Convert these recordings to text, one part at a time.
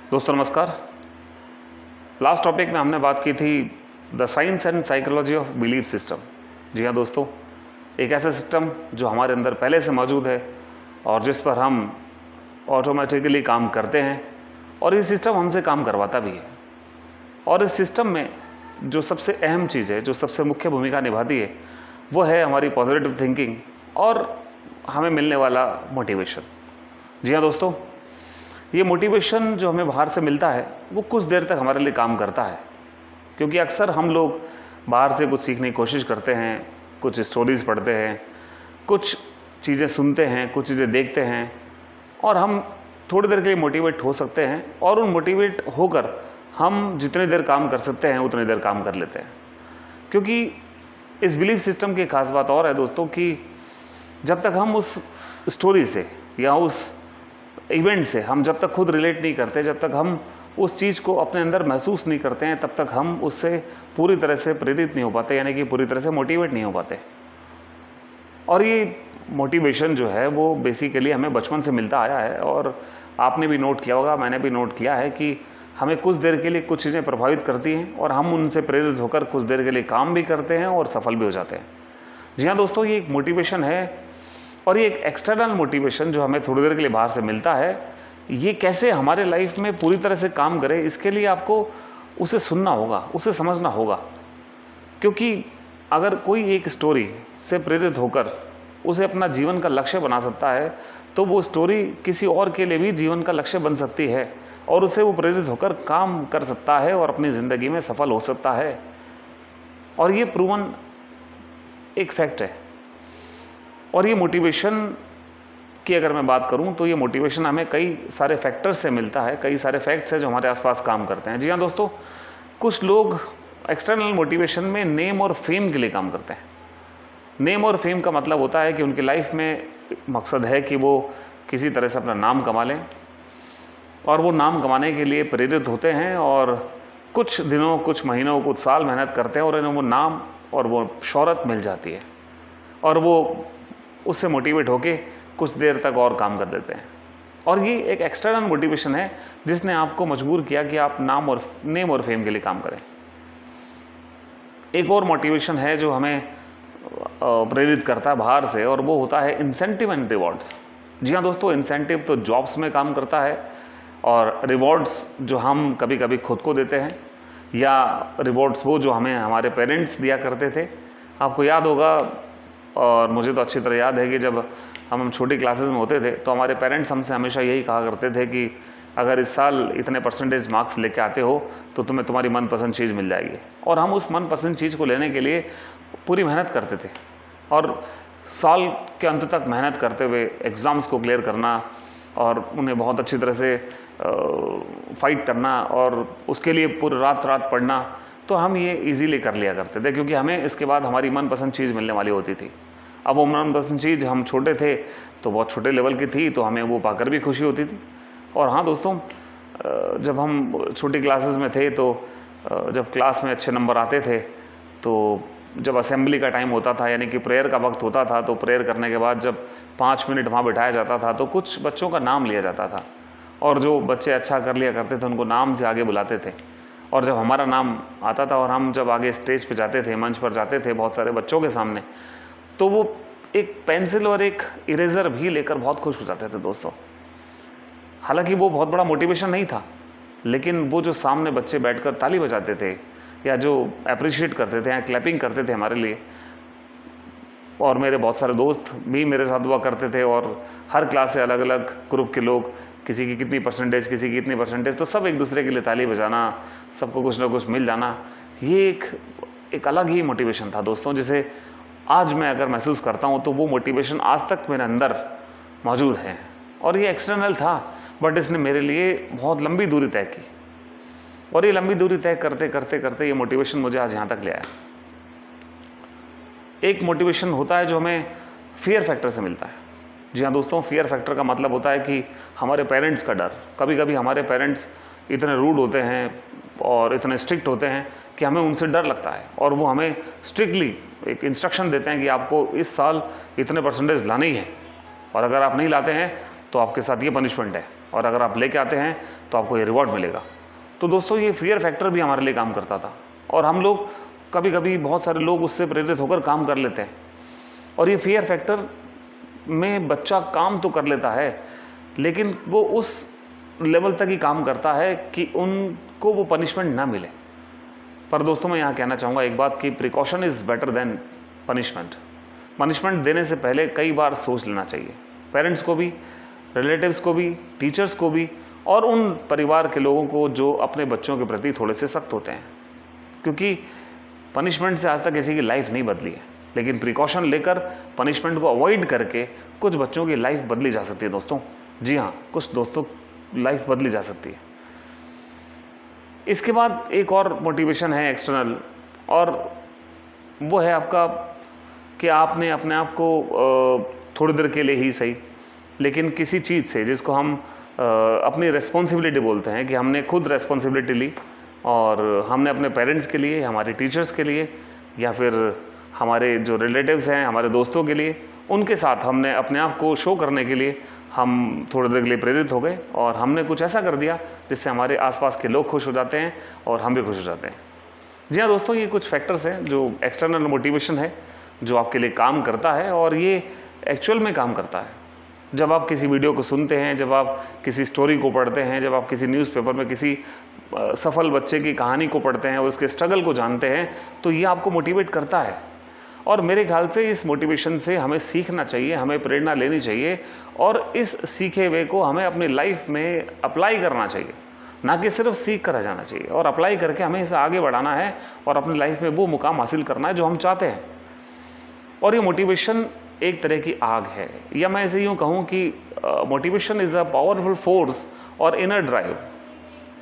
दोस्तों नमस्कार। Last topic में हमने बात की थी the science and psychology of belief system. जी हाँ दोस्तों, एक ऐसा सिस्टम जो हमारे अंदर पहले से मौजूद है और जिस पर हम ऑटोमेटिकली काम करते हैं और ये सिस्टम हमसे काम करवाता भी है। और इस सिस्टम में जो सबसे अहम चीज़ है, जो सबसे मुख्य भूमिका निभाती है, वो है हमारी पॉजिटिव थिंकिंग और हमें मिलने वाला मोटिवेशन। जी हाँ दोस्तों, ये मोटिवेशन जो हमें बाहर से मिलता है वो कुछ देर तक हमारे लिए काम करता है, क्योंकि अक्सर हम लोग बाहर से कुछ सीखने की कोशिश करते हैं, कुछ स्टोरीज़ पढ़ते हैं, कुछ चीज़ें सुनते हैं, कुछ चीज़ें देखते हैं और हम थोड़ी देर के लिए मोटिवेट हो सकते हैं और उन मोटिवेट होकर हम जितनी देर काम कर सकते हैं उतनी देर काम कर लेते हैं। क्योंकि इस बिलीफ सिस्टम की खास बात और है दोस्तों कि जब तक हम उस स्टोरी से या उस इवेंट से हम जब तक खुद रिलेट नहीं करते, जब तक हम उस चीज़ को अपने अंदर महसूस नहीं करते हैं, तब तक हम उससे पूरी तरह से प्रेरित नहीं हो पाते, यानी कि पूरी तरह से मोटिवेट नहीं हो पाते। और ये मोटिवेशन जो है वो बेसिकली हमें बचपन से मिलता आया है और आपने भी नोट किया होगा, मैंने भी नोट किया है कि हमें कुछ देर के लिए कुछ चीज़ें प्रभावित करती हैं और हम उनसे प्रेरित होकर कुछ देर के लिए काम भी करते हैं और सफल भी हो जाते हैं। जी हाँ दोस्तों, ये एक मोटिवेशन है और ये एक एक्सटर्नल मोटिवेशन जो हमें थोड़ी देर के लिए बाहर से मिलता है, ये कैसे हमारे लाइफ में पूरी तरह से काम करे, इसके लिए आपको उसे सुनना होगा, उसे समझना होगा। क्योंकि अगर कोई एक स्टोरी से प्रेरित होकर उसे अपना जीवन का लक्ष्य बना सकता है, तो वो स्टोरी किसी और के लिए भी जीवन का लक्ष्य बन सकती है और उसे वो प्रेरित होकर काम कर सकता है और अपनी ज़िंदगी में सफल हो सकता है। और ये प्रूवन एक फैक्ट है। और ये मोटिवेशन की अगर मैं बात करूं तो ये मोटिवेशन हमें कई सारे फैक्टर्स से मिलता है, कई सारे फैक्ट्स हैं जो हमारे आसपास काम करते हैं। जी हाँ दोस्तों, कुछ लोग एक्सटर्नल मोटिवेशन में नेम और फेम के लिए काम करते हैं। नेम और फेम का मतलब होता है कि उनकी लाइफ में मकसद है कि वो किसी तरह से अपना नाम कमा लें और वो नाम कमाने के लिए प्रेरित होते हैं और कुछ दिनों, कुछ महीनों, कुछ साल मेहनत करते हैं और इन्हें वो नाम और वो शोहरत मिल जाती है और वो उससे मोटिवेट होके कुछ देर तक और काम कर देते हैं। और ये एक एक्सटर्नल मोटिवेशन है जिसने आपको मजबूर किया कि आप नेम और फेम के लिए काम करें। एक और मोटिवेशन है जो हमें प्रेरित करता है बाहर से और वो होता है इंसेंटिव एंड रिवॉर्ड्स। जी हाँ दोस्तों, इंसेंटिव तो जॉब्स में काम करता है और रिवॉर्ड्स जो हम कभी कभी खुद को देते हैं या रिवॉर्ड्स वो जो हमें हमारे पेरेंट्स दिया करते थे। आपको याद होगा और मुझे तो अच्छी तरह याद है कि जब हम छोटी क्लासेस में होते थे तो हमारे पेरेंट्स हमसे हमेशा यही कहा करते थे कि अगर इस साल इतने परसेंटेज मार्क्स लेके आते हो तो तुम्हें तुम्हारी मनपसंद चीज़ मिल जाएगी। और हम उस मनपसंद चीज़ को लेने के लिए पूरी मेहनत करते थे और साल के अंत तक मेहनत करते हुए एग्ज़ाम्स को क्लियर करना और उन्हें बहुत अच्छी तरह से फाइट करना और उसके लिए पूरी रात रात पढ़ना, तो हम ये इजीली कर लिया करते थे क्योंकि हमें इसके बाद हमारी मनपसंद चीज़ मिलने वाली होती थी। अब वो मनपसंद चीज़ हम छोटे थे तो बहुत छोटे लेवल की थी, तो हमें वो पाकर भी खुशी होती थी। और हाँ दोस्तों, जब हम छोटी क्लासेस में थे तो जब क्लास में अच्छे नंबर आते थे तो जब असेंबली का टाइम होता था, यानी कि प्रेयर का वक्त होता था, तो प्रेयर करने के बाद जब 5 मिनट वहाँ बिठाया जाता था तो कुछ बच्चों का नाम लिया जाता था और जो बच्चे अच्छा कर लिया करते थे उनको नाम से आगे बुलाते थे। और जब हमारा नाम आता था और हम जब आगे स्टेज पे जाते थे, मंच पर जाते थे बहुत सारे बच्चों के सामने, तो वो एक पेंसिल और एक इरेज़र भी लेकर बहुत खुश हो जाते थे दोस्तों। हालांकि वो बहुत बड़ा मोटिवेशन नहीं था, लेकिन वो जो सामने बच्चे बैठकर ताली बजाते थे या जो अप्रिशिएट करते थे या क्लैपिंग करते थे हमारे लिए, और मेरे बहुत सारे दोस्त भी मेरे साथ हुआ करते थे और हर क्लास से अलग अलग ग्रुप के लोग, किसी की कितनी परसेंटेज, किसी की कितनी परसेंटेज, तो सब एक दूसरे के लिए ताली बजाना, सबको कुछ ना कुछ मिल जाना, ये एक अलग ही मोटिवेशन था दोस्तों, जिसे आज मैं अगर महसूस करता हूँ तो वो मोटिवेशन आज तक मेरे अंदर मौजूद है। और ये एक्सटर्नल था, बट इसने मेरे लिए बहुत लंबी दूरी तय की और ये लंबी दूरी तय करते करते करते ये मोटिवेशन मुझे आज यहाँ तक ले आया। एक मोटिवेशन होता है जो हमें फियर फैक्टर से मिलता है। जी हाँ दोस्तों, फियर फैक्टर का मतलब होता है कि हमारे पेरेंट्स का डर। कभी कभी हमारे पेरेंट्स इतने रूड होते हैं और इतने स्ट्रिक्ट होते हैं कि हमें उनसे डर लगता है और वो हमें स्ट्रिक्टली एक इंस्ट्रक्शन देते हैं कि आपको इस साल इतने परसेंटेज लाने ही है और अगर आप नहीं लाते हैं तो आपके साथ ये पनिशमेंट है और अगर आप लेके आते हैं तो आपको ये रिवॉर्ड मिलेगा। तो दोस्तों ये फियर फैक्टर भी हमारे लिए काम करता था, और हम लोग कभी कभी बहुत सारे लोग उससे प्रेरित होकर काम कर लेते हैं। और ये फियर फैक्टर में बच्चा काम तो कर लेता है, लेकिन वो उस लेवल तक ही काम करता है कि उनको वो पनिशमेंट ना मिले। पर दोस्तों मैं यहाँ कहना चाहूँगा एक बात कि precaution is better than punishment. Punishment देने से पहले कई बार सोच लेना चाहिए, पेरेंट्स को भी, रिलेटिव्स को भी, टीचर्स को भी, और उन परिवार के लोगों को जो अपने बच्चों के प्रति थोड़े से सख्त होते हैं। क्योंकि पनिशमेंट से आज तक किसी की लाइफ नहीं बदली है, लेकिन प्रिकॉशन लेकर पनिशमेंट को अवॉइड करके कुछ बच्चों की लाइफ बदली जा सकती है दोस्तों। जी हाँ, कुछ दोस्तों लाइफ बदली जा सकती है। इसके बाद एक और मोटिवेशन है एक्सटर्नल, और वो है आपका कि आपने अपने आप को थोड़ी देर के लिए ही सही, लेकिन किसी चीज़ से जिसको हम अपनी रेस्पॉन्सिबिलिटी बोलते हैं, कि हमने खुद रेस्पॉन्सिबिलिटी ली और हमने अपने पेरेंट्स के लिए, हमारे टीचर्स के लिए, या फिर हमारे जो रिलेटिव्स हैं, हमारे दोस्तों के लिए, उनके साथ हमने अपने आप को शो करने के लिए हम थोड़ी देर के लिए प्रेरित हो गए और हमने कुछ ऐसा कर दिया जिससे हमारे आसपास के लोग खुश हो जाते हैं और हम भी खुश हो जाते हैं। जी हाँ दोस्तों, ये कुछ फैक्टर्स हैं जो एक्सटर्नल मोटिवेशन है, जो आपके लिए काम करता है, और ये एक्चुअल में काम करता है। जब आप किसी वीडियो को सुनते हैं, जब आप किसी स्टोरी को पढ़ते हैं, जब आप किसी न्यूज़पेपर में किसी सफल बच्चे की कहानी को पढ़ते हैं और उसके स्ट्रगल को जानते हैं, तो ये आपको मोटिवेट करता है। और मेरे ख्याल से इस मोटिवेशन से हमें सीखना चाहिए, हमें प्रेरणा लेनी चाहिए, और इस सीखे हुए को हमें अपनी लाइफ में अप्लाई करना चाहिए, ना कि सिर्फ सीख कर रह जाना चाहिए। और अप्लाई करके हमें इसे आगे बढ़ाना है और अपनी लाइफ में वो मुकाम हासिल करना है जो हम चाहते हैं। और ये मोटिवेशन एक तरह की आग है, या मैं इसे यूँ कहूँ कि motivation is a powerful force और inner drive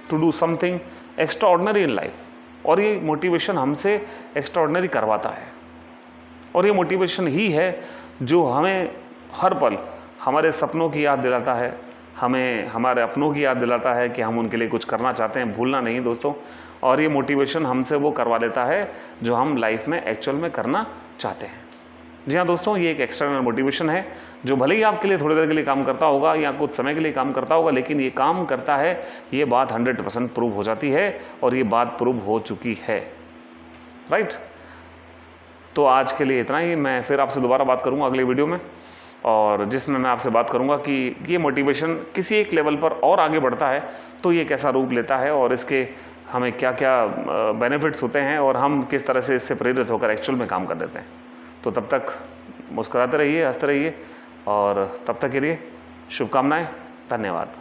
to do something extraordinary in life. और ये मोटिवेशन हमसे एक्स्ट्राऑर्डिनरी करवाता है, और ये मोटिवेशन ही है जो हमें हर पल हमारे सपनों की याद दिलाता है, हमें हमारे अपनों की याद दिलाता है कि हम उनके लिए कुछ करना चाहते हैं, भूलना नहीं दोस्तों। और ये मोटिवेशन हमसे वो करवा देता है जो हम लाइफ में एक्चुअल में करना चाहते हैं। जी हाँ दोस्तों, ये एक एक्सटर्नल मोटिवेशन है जो भले ही आपके लिए थोड़ी देर के लिए काम करता होगा या कुछ समय के लिए काम करता होगा, लेकिन ये काम करता है, ये बात 100% प्रूव हो जाती है, और ये बात प्रूव हो चुकी है। राइट, तो आज के लिए इतना ही। मैं फिर आपसे दोबारा बात करूंगा अगले वीडियो में, और जिसमें मैं आपसे बात करूंगा कि ये मोटिवेशन किसी एक लेवल पर और आगे बढ़ता है तो ये कैसा रूप लेता है, और इसके हमें क्या क्या बेनिफिट्स होते हैं, और हम किस तरह से इससे प्रेरित होकर एक्चुअल में काम कर देते हैं। तो तब तक मुस्कुराते रहिए, हंसते रहिए, और तब तक के लिए शुभकामनाएं। धन्यवाद।